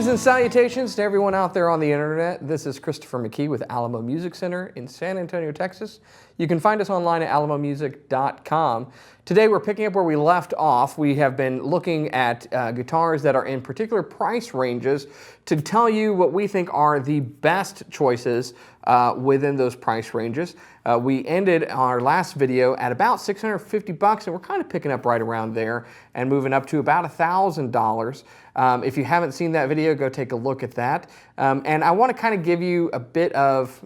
Greetings and salutations to everyone out there on the internet. This is Christopher McKee with Alamo Music Center in San Antonio, Texas. You can find us online at alamomusic.com. Today we're picking up where we left off. We have been looking at guitars that are in particular price ranges to tell you what we think are the best choices within those price ranges. We ended our last video at about $650, and we're kind of picking up right around there and moving up to about $1,000. If you haven't seen that video, go take a look at that. And I want to kind of give you a bit of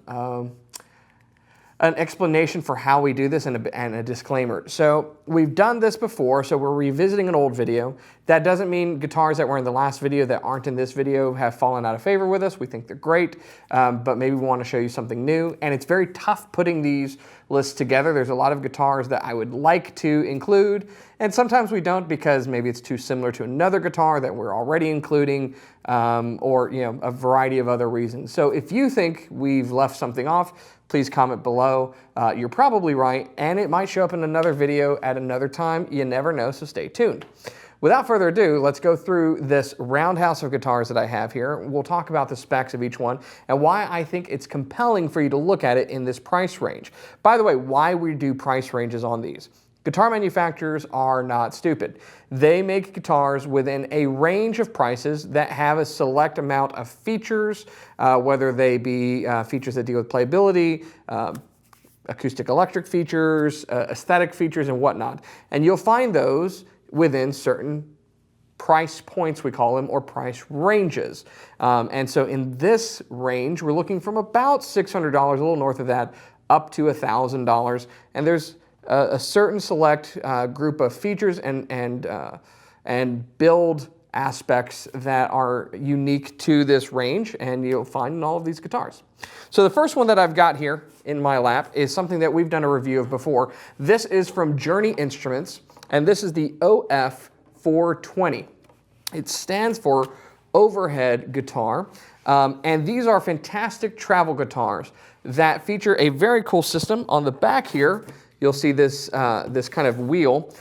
an explanation for how we do this and a disclaimer. So we've done this before, so we're revisiting an old video. That doesn't mean guitars that were in the last video that aren't in this video have fallen out of favor with us. We think they're great, but maybe we want to show you something new. And it's very tough putting these lists together. There's a lot of guitars that I would like to include, and sometimes we don't because maybe it's too similar to another guitar that we're already including, or a variety of other reasons. So if you think we've left something off, please comment below. You're probably right, and it might show up in another video at another time. You never know, so stay tuned. Without further ado, let's go through this roundhouse of guitars that I have here. We'll talk about the specs of each one and why I think it's compelling for you to look at it in this price range. By the way, why we do price ranges on these. Guitar manufacturers are not stupid. They make guitars within a range of prices that have a select amount of features, whether they be features that deal with playability, acoustic electric features, aesthetic features, and whatnot. And you'll find those within certain price points, we call them, or price ranges. And so in this range, we're looking from about $600, a little north of that, up to $1,000. And there's a certain select group of features and build aspects that are unique to this range, and you'll find in all of these guitars. So the first one that I've got here in my lap is something that we've done a review of before. This is from Journey Instruments, and this is the OF420. It stands for Overhead Guitar, and these are fantastic travel guitars that feature a very cool system. On the back here, you'll see this, this kind of wheel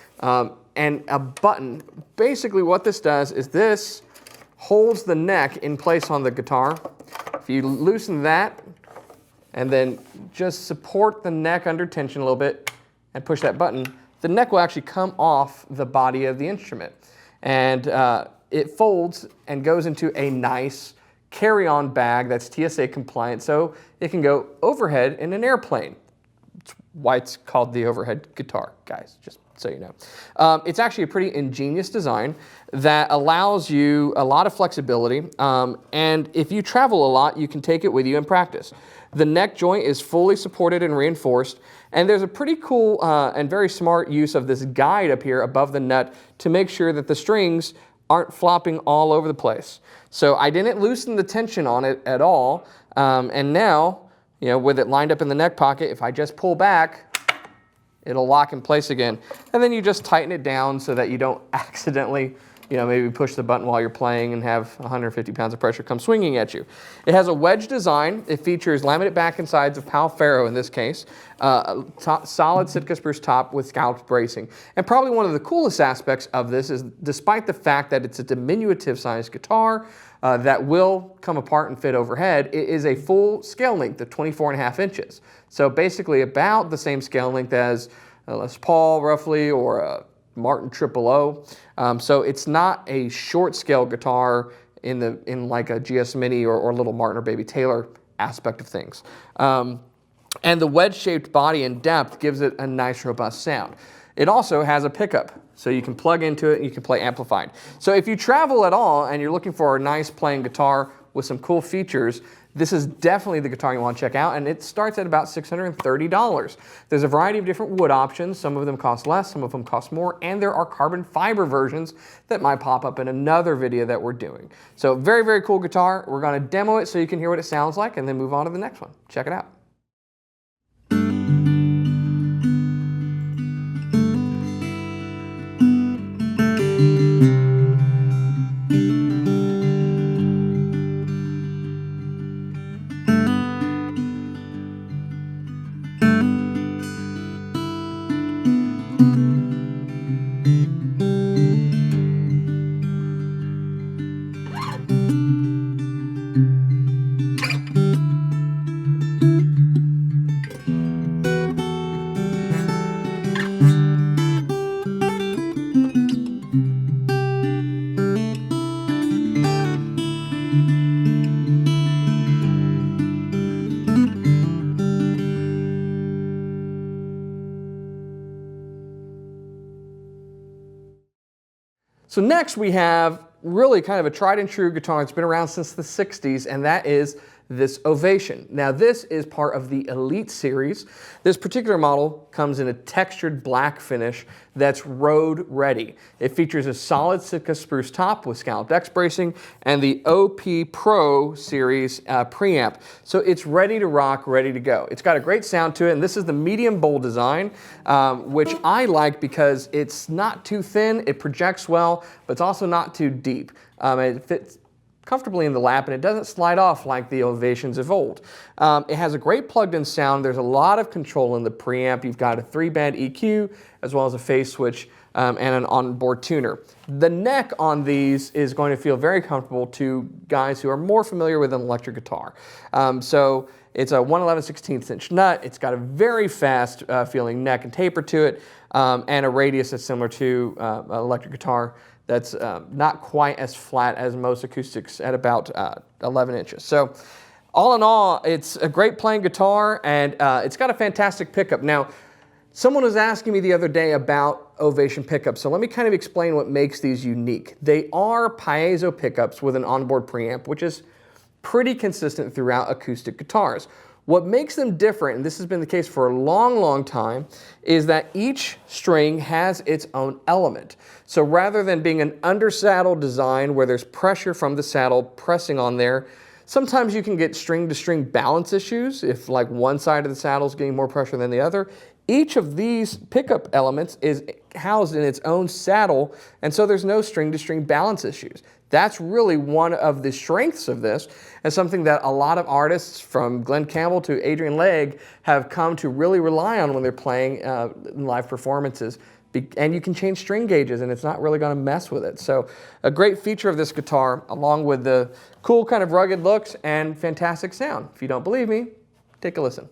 and a button. Basically what this does is this holds the neck in place on the guitar. If you loosen that and then just support the neck under tension a little bit and push that button, the neck will actually come off the body of the instrument. And it folds and goes into a nice carry-on bag that's TSA compliant, so it can go overhead in an airplane. It's why it's called the overhead guitar, guys, just so you know. It's actually a pretty ingenious design that allows you a lot of flexibility, and if you travel a lot, you can take it with you and practice. The neck joint is fully supported and reinforced, and there's a pretty cool and very smart use of this guide up here above the nut to make sure that the strings aren't flopping all over the place. So I didn't loosen the tension on it at all, and now, with it lined up in the neck pocket, if I just pull back, it'll lock in place again. And then you just tighten it down so that you don't accidentally, maybe push the button while you're playing and have 150 pounds of pressure come swinging at you. It has a wedge design. It features laminate back and sides of Pal Ferro in this case, solid Sitka spruce top with scalloped bracing. And probably one of the coolest aspects of this is, despite the fact that it's a diminutive sized guitar, that will come apart and fit overhead, it is a full scale length of 24.5 inches. So basically about the same scale length as a Les Paul roughly, or a Martin 000. So it's not a short scale guitar in like a GS Mini or Little Martin or Baby Taylor aspect of things. And the wedge shaped body and depth gives it a nice robust sound. It also has a pickup, so you can plug into it and you can play amplified. So if you travel at all and you're looking for a nice playing guitar with some cool features, this is definitely the guitar you want to check out, and it starts at about $630. There's a variety of different wood options. Some of them cost less, some of them cost more, and there are carbon fiber versions that might pop up in another video that we're doing. So very, very cool guitar. We're going to demo it so you can hear what it sounds like and then move on to the next one. Check it out. So next we have really kind of a tried and true guitar that's been around since the 60s, and that is this Ovation. Now this is part of the Elite series. This particular model comes in a textured black finish that's road ready. It features a solid Sitka spruce top with scalloped X bracing and the OP Pro series preamp. So it's ready to rock, ready to go. It's got a great sound to it, and this is the medium bowl design, which I like because it's not too thin, it projects well, but it's also not too deep. It fits comfortably in the lap, and it doesn't slide off like the Ovations of old. It has a great plugged-in sound. There's a lot of control in the preamp. You've got a 3-band EQ, as well as a phase switch and an onboard tuner. The neck on these is going to feel very comfortable to guys who are more familiar with an electric guitar. So it's a 1/11/16 inch nut. It's got a very fast feeling neck and taper to it, and a radius that's similar to an electric guitar. That's not quite as flat as most acoustics at about 11 inches. So all in all, it's a great playing guitar, and it's got a fantastic pickup. Now, someone was asking me the other day about Ovation pickups, so let me kind of explain what makes these unique. They are piezo pickups with an onboard preamp, which is pretty consistent throughout acoustic guitars. What makes them different, and this has been the case for a long, long time, is that each string has its own element. So rather than being an under-saddle design where there's pressure from the saddle pressing on there, sometimes you can get string-to-string balance issues if like one side of the saddle is getting more pressure than the other. Each of these pickup elements is housed in its own saddle, and so there's no string-to-string balance issues. That's really one of the strengths of this, and something that a lot of artists from Glenn Campbell to Adrian Legg have come to really rely on when they're playing in live performances. And you can change string gauges, and it's not really going to mess with it. So a great feature of this guitar, along with the cool kind of rugged looks and fantastic sound. If you don't believe me, take a listen.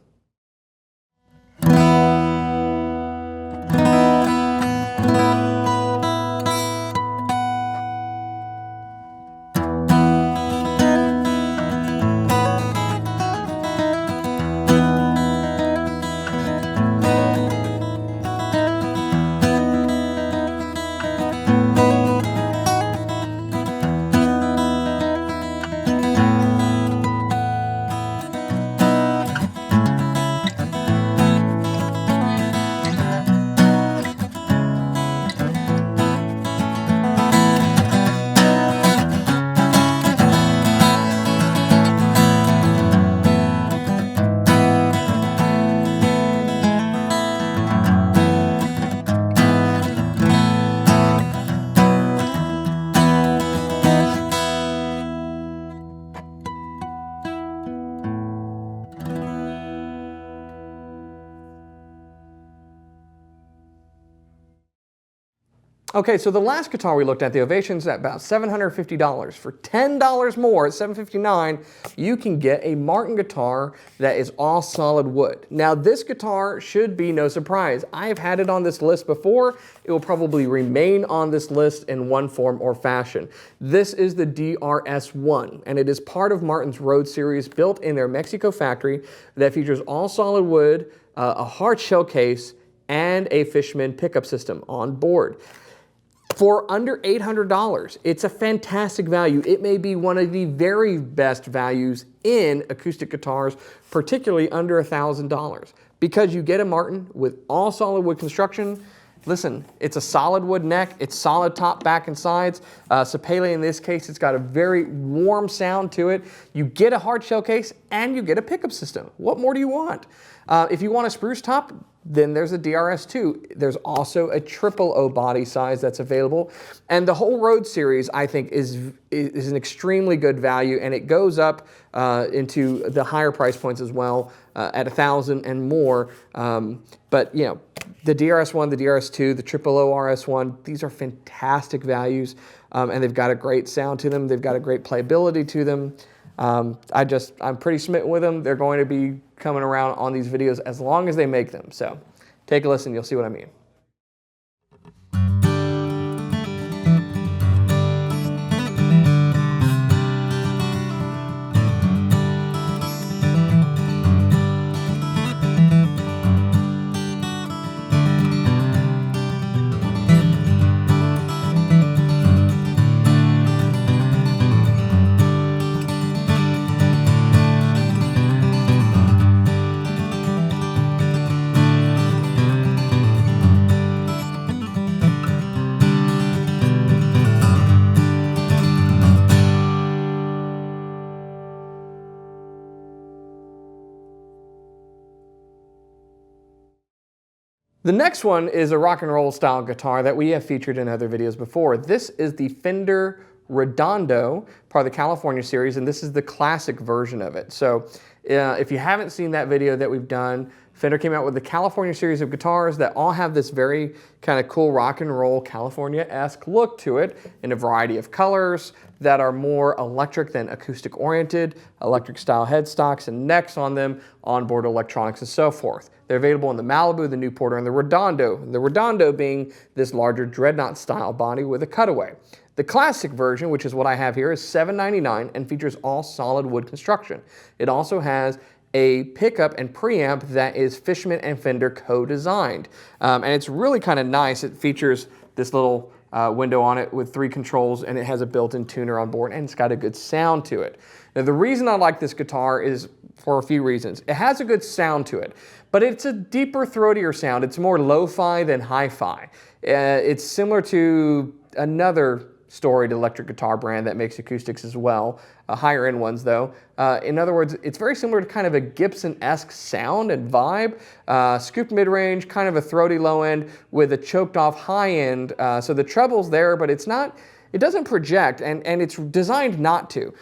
Okay, so the last guitar we looked at, the Ovation's at about $750. For $10 more, at $759, you can get a Martin guitar that is all solid wood. Now, this guitar should be no surprise. I've had it on this list before. It will probably remain on this list in one form or fashion. This is the DRS-1, and it is part of Martin's Road series built in their Mexico factory that features all solid wood, a hard shell case, and a Fishman pickup system on board. For under $800, it's a fantastic value. It may be one of the very best values in acoustic guitars, particularly under $1,000, because you get a Martin with all solid wood construction. Listen, it's a solid wood neck, it's solid top, back, and sides. Sapele in this case, it's got a very warm sound to it. You get a hard shell case and you get a pickup system. What more do you want? If you want a spruce top, then there's a DRS-2. There's also a triple O body size that's available. And the whole Road series, I think, is an extremely good value, and it goes up into the higher price points as well, at $1,000 and more. But, you know, the DRS-1, the DRS-2, the triple O RS-1, these are fantastic values, and they've got a great sound to them. They've got a great playability to them. I'm pretty smitten with them. They're going to be coming around on these videos as long as they make them. So take a listen, you'll see what I mean. The next one is a rock and roll style guitar that we have featured in other videos before. This is the Fender Redondo, part of the California series, and this is the classic version of it. So if you haven't seen that video that we've done, Fender came out with the California series of guitars that all have this very kind of cool rock and roll California-esque look to it in a variety of colors that are more electric than acoustic oriented, electric style headstocks and necks on them, onboard electronics and so forth. They're available in the Malibu, the Newporter, and the Redondo. The Redondo being this larger dreadnought style body with a cutaway. The classic version, which is what I have here, is $799 and features all solid wood construction. It also has a pickup and preamp that is Fishman and Fender co-designed. And it's really kind of nice. It features this little window on it with 3 controls, and it has a built-in tuner on board, and it's got a good sound to it. Now, the reason I like this guitar is for a few reasons. It has a good sound to it, but it's a deeper, throatier sound. It's more lo-fi than hi-fi. It's similar to another storied electric guitar brand that makes acoustics as well, higher end ones though. In other words, it's very similar to kind of a Gibson-esque sound and vibe, scooped mid-range, kind of a throaty low end with a choked off high end. So the treble's there, but it's not, it doesn't project, and it's designed not to.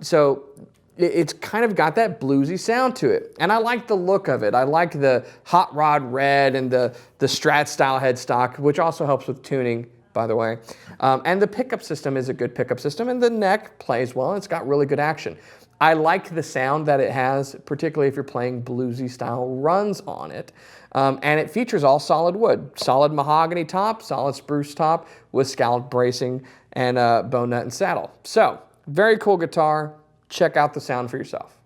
So it's kind of got that bluesy sound to it. And I like the look of it. I like the hot rod red and the Strat style headstock, which also helps with tuning, by the way. And the pickup system is a good pickup system, and the neck plays well. It's got really good action. I like the sound that it has, particularly if you're playing bluesy style runs on it. And it features all solid wood, solid mahogany top, solid spruce top with scalloped bracing and bone nut and saddle. So, very cool guitar. Check out the sound for yourself.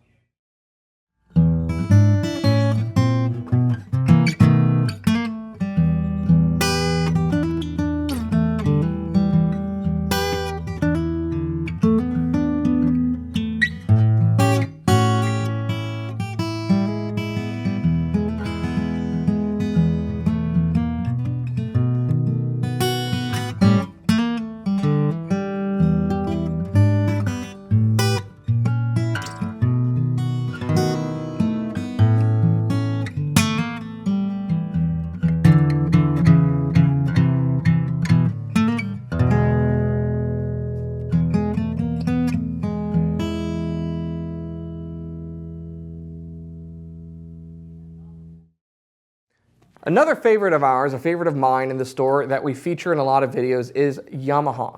Another favorite of ours, a favorite of mine in the store that we feature in a lot of videos is Yamaha.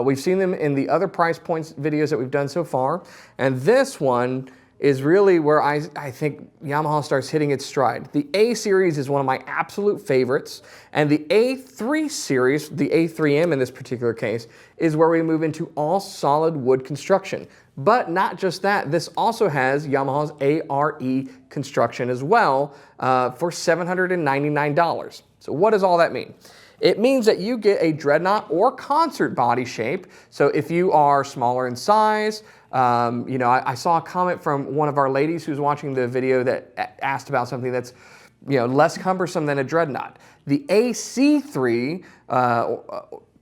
We've seen them in the other price points videos that we've done so far, and this one is really where I think Yamaha starts hitting its stride. The A series is one of my absolute favorites, and the A3 series, the A3M in this particular case, is where we move into all solid wood construction. But not just that, this also has Yamaha's ARE construction as well for $799. So what does all that mean? It means that you get a dreadnought or concert body shape. So if you are smaller in size, you know, I saw a comment from one of our ladies who's watching the video that asked about something that's, you know, less cumbersome than a dreadnought. The AC3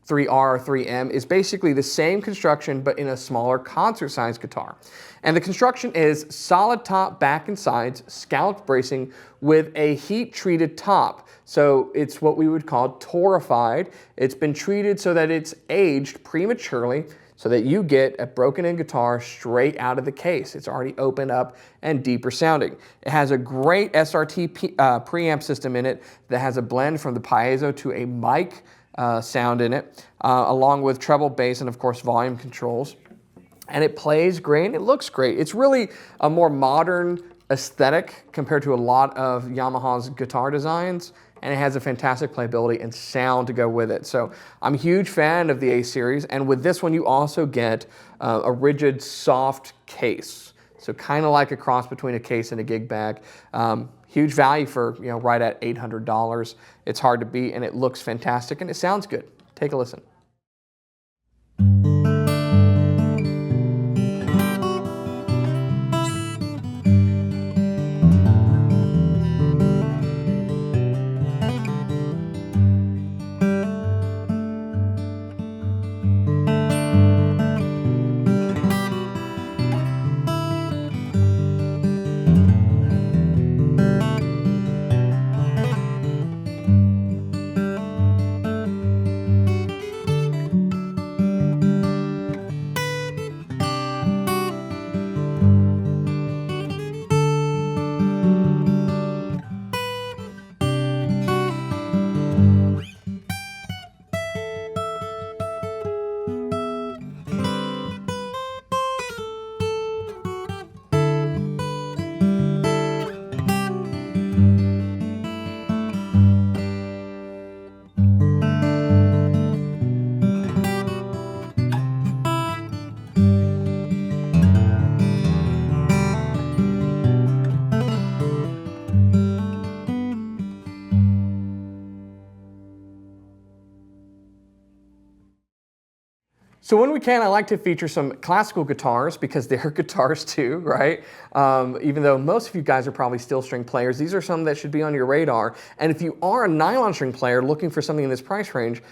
3R or 3M is basically the same construction but in a smaller concert size guitar. And the construction is solid top, back and sides, scalloped bracing with a heat treated top. So it's what we would call torrefied. It's been treated so that it's aged prematurely so that you get a broken in guitar straight out of the case. It's already opened up and deeper sounding. It has a great SRT preamp system in it that has a blend from the piezo to a mic sound in it, along with treble, bass, and of course volume controls. And it plays great, and it looks great. It's really a more modern aesthetic compared to a lot of Yamaha's guitar designs, and it has a fantastic playability and sound to go with it. So I'm a huge fan of the A series, and with this one you also get a rigid, soft case. So kind of like a cross between a case and a gig bag. Huge value for, you know, right at $800. It's hard to beat, and it looks fantastic, and it sounds good. Take a listen. So when we can, I like to feature some classical guitars because they're guitars too, right? Even though most of you guys are probably steel string players, these are some that should be on your radar. And if you are a nylon string player looking for something in this price range,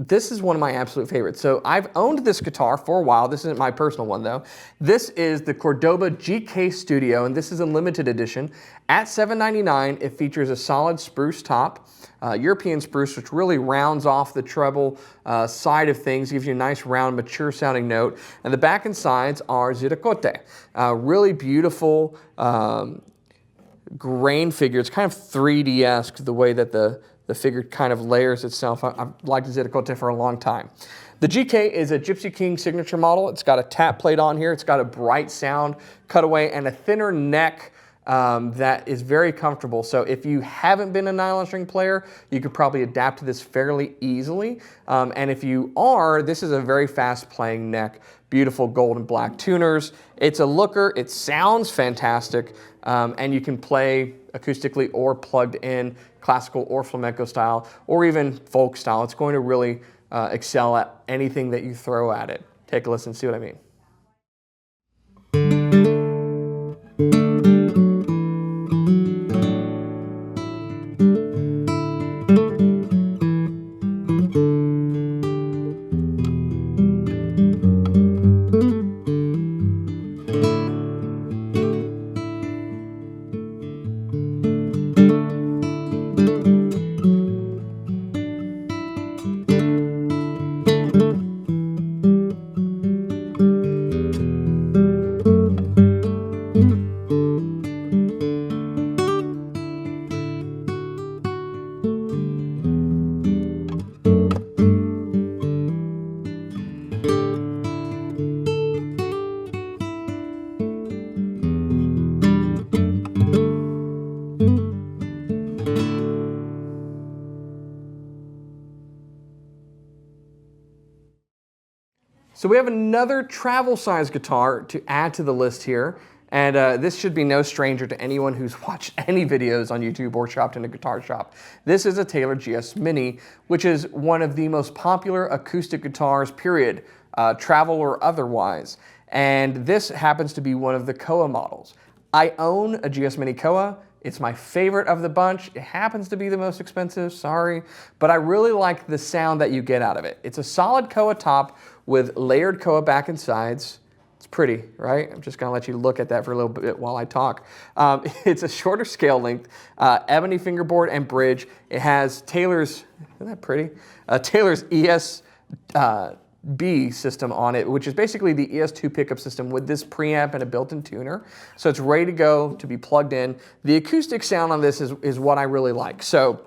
this is one of my absolute favorites. So I've owned this guitar for a while. This isn't my personal one though. This is the Cordoba GK Studio, and this is a limited edition. At $7.99, it features a solid spruce top, European spruce, which really rounds off the treble side of things, gives you a nice round, mature sounding note. And the back and sides are ziricote. Really beautiful grain figure. It's kind of 3D-esque, the way that the figure kind of layers itself. I've liked ziricote for a long time. The GK is a Gypsy King signature model. It's got a tap plate on here. It's got a bright sound cutaway and a thinner neck that is very comfortable. So if you haven't been a nylon string player, you could probably adapt to this fairly easily. And if you are, this is a very fast playing neck. Beautiful gold and black tuners. It's a looker. It sounds fantastic. And you can play acoustically or plugged in, classical or flamenco style, or even folk style. It's going to really excel at anything that you throw at it. Take a listen, see what I mean. So we have another travel size guitar to add to the list here. And this should be no stranger to anyone who's watched any videos on YouTube or shopped in a guitar shop. This is a Taylor GS Mini, which is one of the most popular acoustic guitars, period, travel or otherwise. And this happens to be one of the Koa models. I own a GS Mini Koa. It's my favorite of the bunch. It happens to be the most expensive, sorry, but I really like the sound that you get out of it. It's a solid Koa top with layered Koa back and sides. It's pretty, right? I'm just gonna let you look at that for a little bit while I talk. It's a shorter scale length, ebony fingerboard and bridge. It has Taylor's, isn't that pretty? Taylor's ES-B system on it, which is basically the ES2 pickup system with this preamp and a built-in tuner. So it's ready to go, to be plugged in. The acoustic sound on this is what I really like. So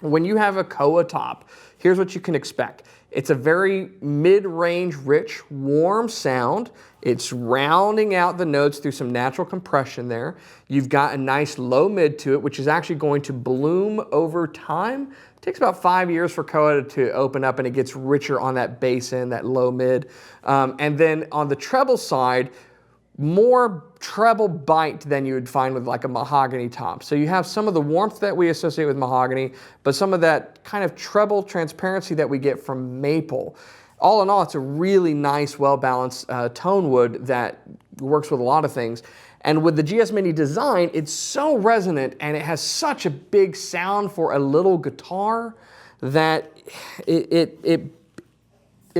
when you have a Koa top, here's what you can expect. It's a very mid-range, rich, warm sound. It's rounding out the notes through some natural compression there. You've got a nice low mid to it, which is actually going to bloom over time. It takes about 5 years for Koa to open up, and it gets richer on that bass end, that low mid. And then on the treble side, more treble bite than you would find with like a mahogany top. So you have some of the warmth that we associate with mahogany, but some of that kind of treble transparency that we get from maple. All in all, it's a really nice, well-balanced tone wood that works with a lot of things. And with the GS Mini design, it's so resonant and it has such a big sound for a little guitar that it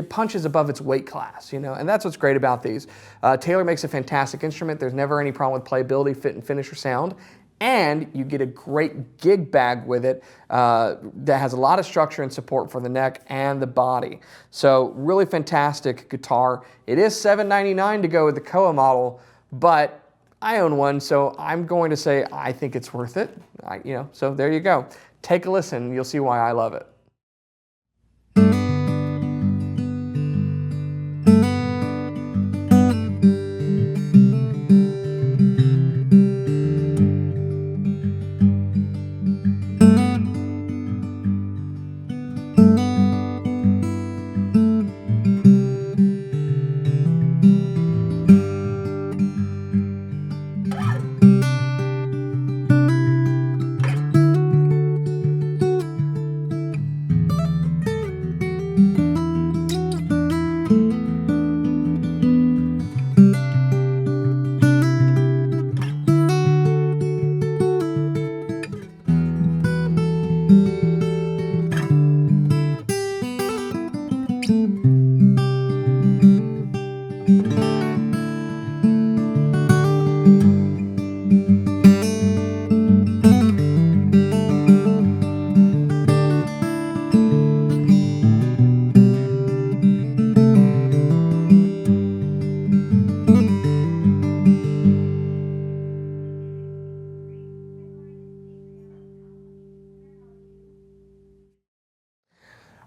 punches above its weight class, you know, and that's what's great about these. Taylor makes a fantastic instrument. There's never any problem with playability, fit, and finish or sound. And you get a great gig bag with it that has a lot of structure and support for the neck and the body. So really fantastic guitar. It is $7.99 to go with the Koa model, but I own one, so I'm going to say I think it's worth it. So there you go. Take a listen, you'll see why I love it.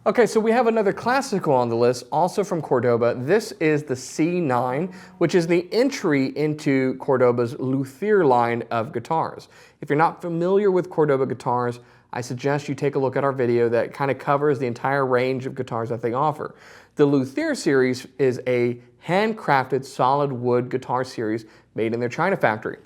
Okay, so we have another classical on the list, also from Cordoba. This is the C9, which is the entry into Cordoba's luthier line of guitars. If you're not familiar with Cordoba guitars, I suggest you take a look at our video that kind of covers the entire range of guitars that they offer. The Luthier series is a handcrafted solid wood guitar series made in their China factory.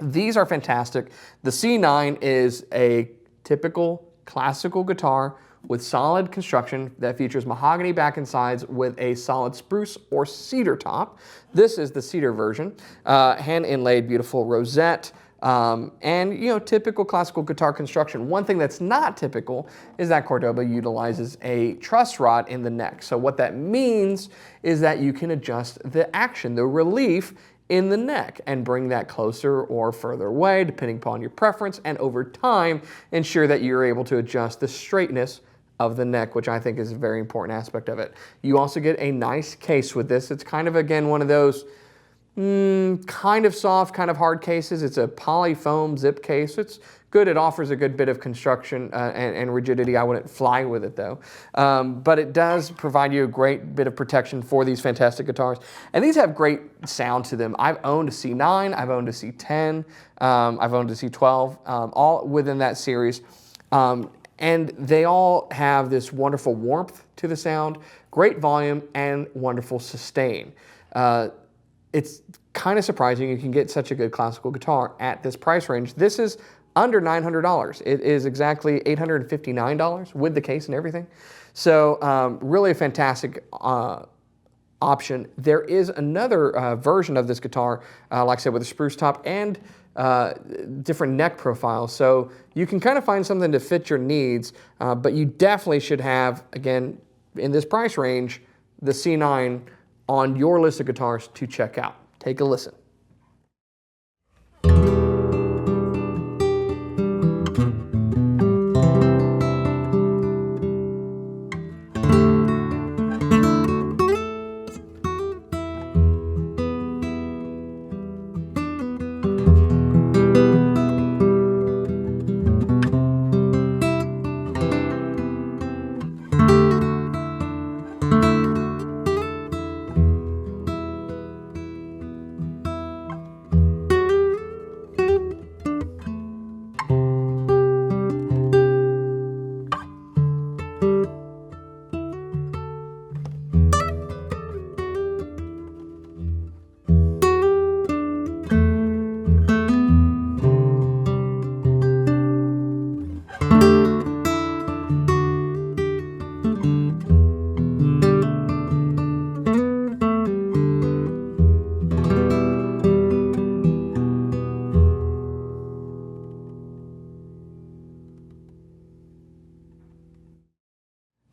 These are fantastic. The C9 is a typical classical guitar with solid construction that features mahogany back and sides with a solid spruce or cedar top. This is the cedar version. Hand inlaid beautiful rosette. And typical classical guitar construction. One thing that's not typical is that Cordoba utilizes a truss rod in the neck. So what that means is that you can adjust the action, the relief in the neck, and bring that closer or further away depending upon your preference, and over time ensure that you're able to adjust the straightness of the neck, which I think is a very important aspect of it. You also get a nice case with this. It's kind of, again, one of those kind of soft, kind of hard cases. It's a poly foam zip case. It's good. It offers a good bit of construction and rigidity. I wouldn't fly with it though. But it does provide you a great bit of protection for these fantastic guitars. And these have great sound to them. I've owned a C9, I've owned a C10, I've owned a C12, all within that series. And they all have this wonderful warmth to the sound, great volume, and wonderful sustain. It's kind of surprising you can get such a good classical guitar at this price range. This is under $900. It is exactly $859 with the case and everything. So really a fantastic option. There is another version of this guitar, like I said, with a spruce top and different neck profiles. So you can kind of find something to fit your needs, but you definitely should have, again, in this price range, the C9 on your list of guitars to check out. Take a listen.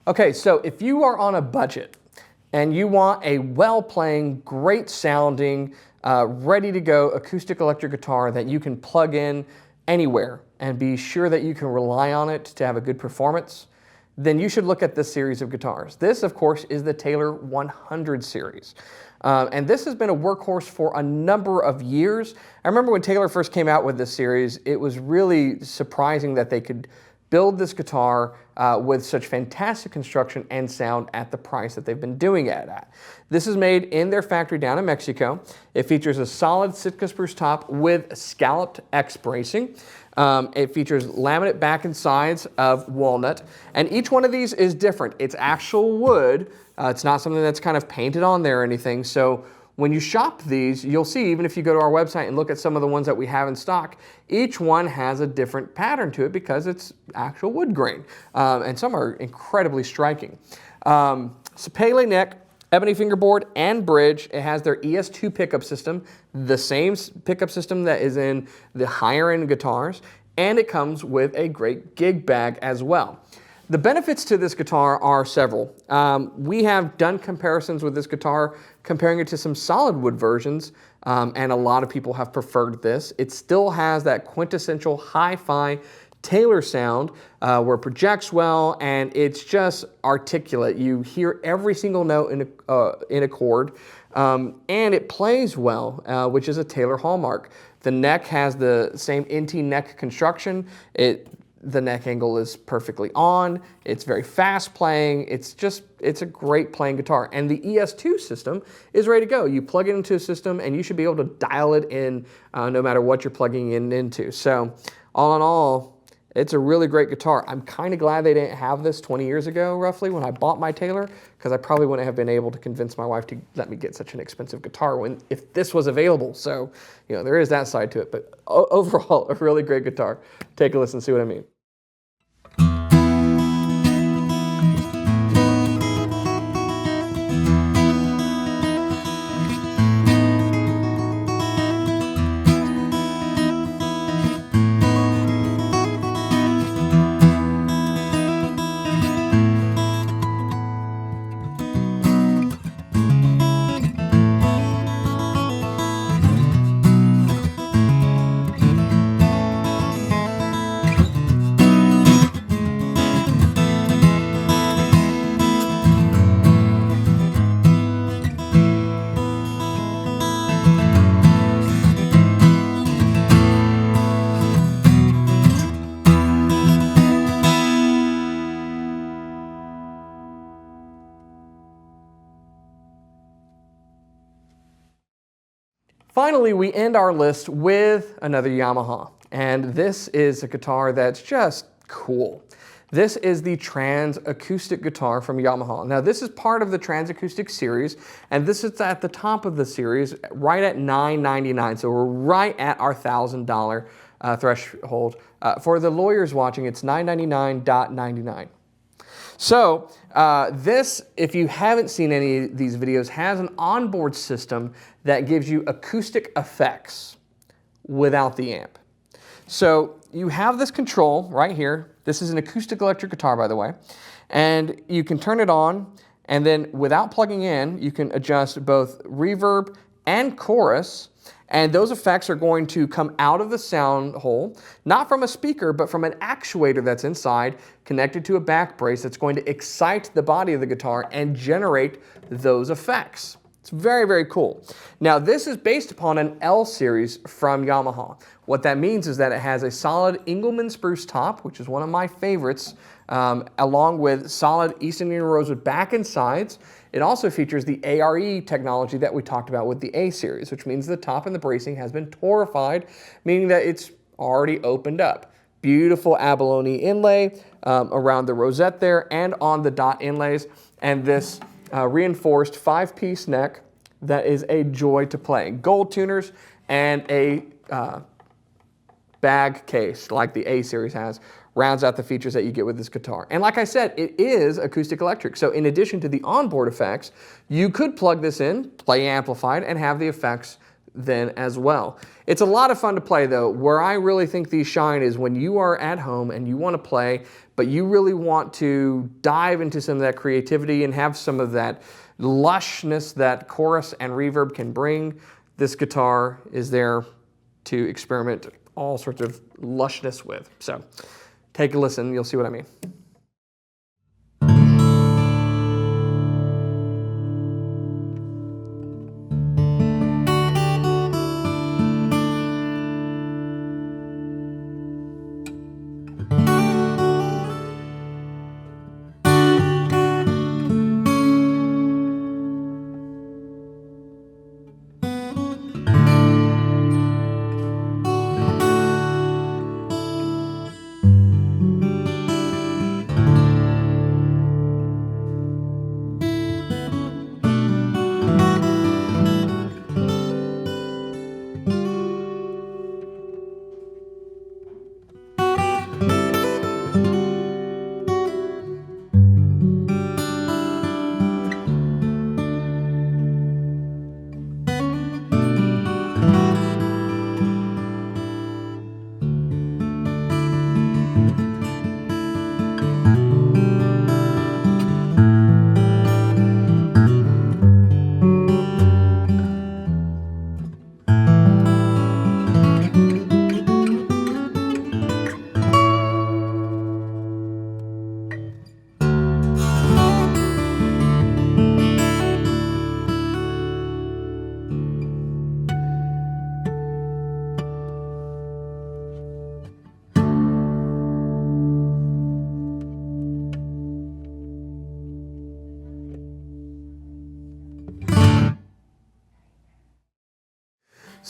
Okay, so if you are on a budget and you want a well-playing, great sounding, ready to go acoustic electric guitar that you can plug in anywhere and be sure that you can rely on it to have a good performance, then you should look at this series of guitars. This, of course, is the Taylor 100 series. And this has been a workhorse for a number of years. I remember when Taylor first came out with this series, it was really surprising that they could build this guitar with such fantastic construction and sound at the price that they've been doing it at. This is made in their factory down in Mexico. It features a solid Sitka spruce top with scalloped X bracing. It features laminate back and sides of walnut, and each one of these is different. It's actual wood. It's not something that's kind of painted on there or anything. So when you shop these, you'll see, even if you go to our website and look at some of the ones that we have in stock, each one has a different pattern to it because it's actual wood grain. And some are incredibly striking. Sapele neck, ebony fingerboard, and bridge. It has their ES2 pickup system, the same pickup system that is in the higher end guitars, and it comes with a great gig bag as well. The benefits to this guitar are several. We have done comparisons with this guitar, comparing it to some solid wood versions, and a lot of people have preferred this. It still has that quintessential hi-fi Taylor sound where it projects well and it's just articulate. You hear every single note in a chord, and it plays well, which is a Taylor hallmark. The neck has the same NT neck construction. It the neck angle is perfectly on. It's very fast playing. It's a great playing guitar. And the ES2 system is ready to go. You plug it into a system and you should be able to dial it in no matter what you're plugging it into. So all in all, it's a really great guitar. I'm kind of glad they didn't have this 20 years ago, roughly, when I bought my Taylor, because I probably wouldn't have been able to convince my wife to let me get such an expensive guitar if this was available. So, you know, there is that side to it. But overall, a really great guitar. Take a listen and see what I mean. Finally, we end our list with another Yamaha, and this is a guitar that's just cool. This is the transacoustic guitar from Yamaha. Now, this is part of the transacoustic series, and this is at the top of the series, right at $999. So we're right at our $1,000 threshold. For the lawyers watching, it's $999.99. So this, if you haven't seen any of these videos, has an onboard system that gives you acoustic effects without the amp. So you have this control right here. This is an acoustic electric guitar, by the way. And you can turn it on, and then without plugging in, you can adjust both reverb and chorus. And those effects are going to come out of the sound hole, not from a speaker, but from an actuator that's inside, connected to a back brace that's going to excite the body of the guitar and generate those effects. It's very, very cool. Now, this is based upon an L series from Yamaha. What that means is that it has a solid Engelmann spruce top, which is one of my favorites, along with solid East Indian rosewood back and sides. It also features the ARE technology that we talked about with the A series, which means the top and the bracing has been torrefied, meaning that it's already opened up. Beautiful abalone inlay around the rosette there and on the dot inlays, and this reinforced 5-piece neck that is a joy to play. Gold tuners and a bag case like the A series has rounds out the features that you get with this guitar. And like I said, it is acoustic electric. So in addition to the onboard effects, you could plug this in, play amplified, and have the effects then as well. It's a lot of fun to play though. Where I really think these shine is when you are at home and you want to play, but you really want to dive into some of that creativity and have some of that lushness that chorus and reverb can bring. This guitar is there to experiment all sorts of lushness with. So take a listen, you'll see what I mean.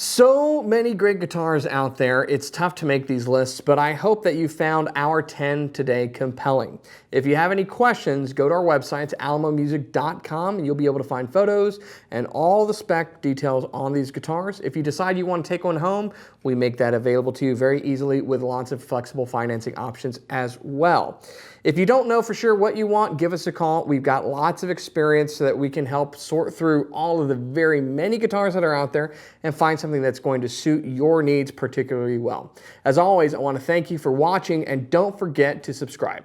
So many great guitars out there, it's tough to make these lists, but I hope that you found our 10 today compelling. If you have any questions, go to our website, it's alamomusic.com, and you'll be able to find photos and all the spec details on these guitars. If you decide you want to take one home, we make that available to you very easily with lots of flexible financing options as well. If you don't know for sure what you want, give us a call. We've got lots of experience so that we can help sort through all of the very many guitars that are out there and find something that's going to suit your needs particularly well. As always, I want to thank you for watching, and don't forget to subscribe.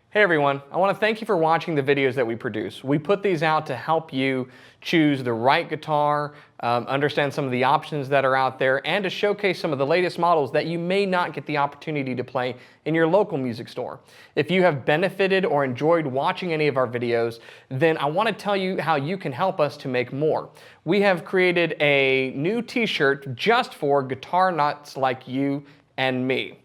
Hey everyone, I want to thank you for watching the videos that we produce. We put these out to help you choose the right guitar, understand some of the options that are out there, and to showcase some of the latest models that you may not get the opportunity to play in your local music store. If you have benefited or enjoyed watching any of our videos, then I want to tell you how you can help us to make more. We have created a new t-shirt just for guitar nuts like you and me.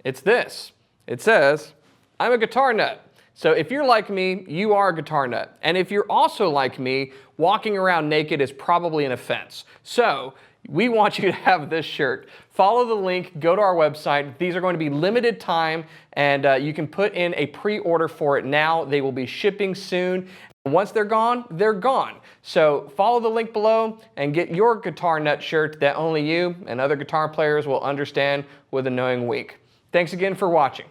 It's this. It says, "I'm a guitar nut." So if you're like me, you are a guitar nut. And if you're also like me, walking around naked is probably an offense. So we want you to have this shirt. Follow the link, go to our website. These are going to be limited time, and you can put in a pre-order for it now. They will be shipping soon. Once they're gone, they're gone. So follow the link below and get your guitar nut shirt that only you and other guitar players will understand with a knowing wink. Thanks again for watching.